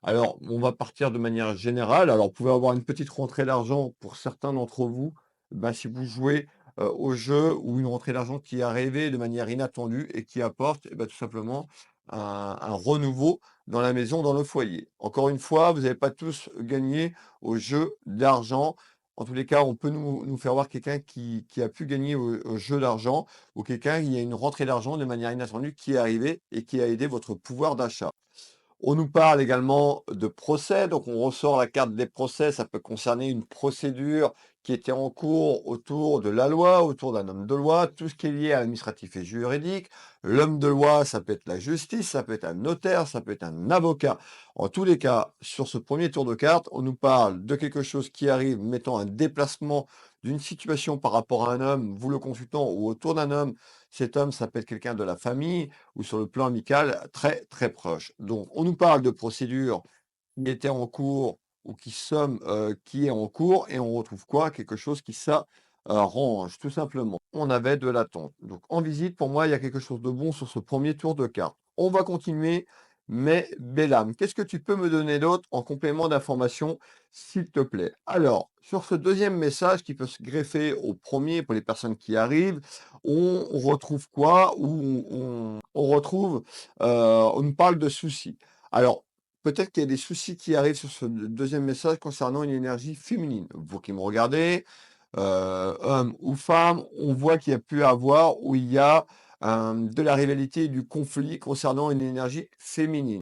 Alors, on va partir de manière générale. Alors, vous pouvez avoir une petite rentrée d'argent pour certains d'entre vous, bah, si vous jouez, au jeu ou une rentrée d'argent qui est arrivée de manière inattendue et qui apporte, eh bah, tout simplement un renouveau dans la maison, dans le foyer. Encore une fois, vous n'avez pas tous gagné au jeu d'argent. En tous les cas, on peut nous faire voir quelqu'un qui a pu gagner au jeu d'argent ou quelqu'un, il y a une rentrée d'argent de manière inattendue qui est arrivée et qui a aidé votre pouvoir d'achat. On nous parle également de procès, donc on ressort la carte des procès, ça peut concerner une procédure qui était en cours autour de la loi, autour d'un homme de loi, tout ce qui est lié à l'administratif et juridique. L'homme de loi, ça peut être la justice, ça peut être un notaire, ça peut être un avocat. En tous les cas, sur ce premier tour de carte, on nous parle de quelque chose qui arrive, mettant un déplacement d'une situation par rapport à un homme, vous le consultant, ou autour d'un homme. Cet homme, ça peut être quelqu'un de la famille, ou sur le plan amical très, très proche. Donc on nous parle de procédures qui étaient en cours ou qui est en cours et on retrouve quoi? Quelque chose qui s'arrange tout simplement. On avait de l'attente. Donc en visite, pour moi, il y a quelque chose de bon sur ce premier tour de carte. On va continuer, mais belle âme, qu'est-ce que tu peux me donner d'autre en complément d'information, s'il te plaît? Alors, sur ce deuxième message qui peut se greffer au premier pour les personnes qui arrivent, on retrouve quoi? Où on retrouve, on nous parle de soucis. Alors, peut-être qu'il y a des soucis qui arrivent sur ce deuxième message concernant une énergie féminine. Vous qui me regardez, homme ou femme, on voit qu'il y a pu avoir ou il y a, de la rivalité et du conflit concernant une énergie féminine.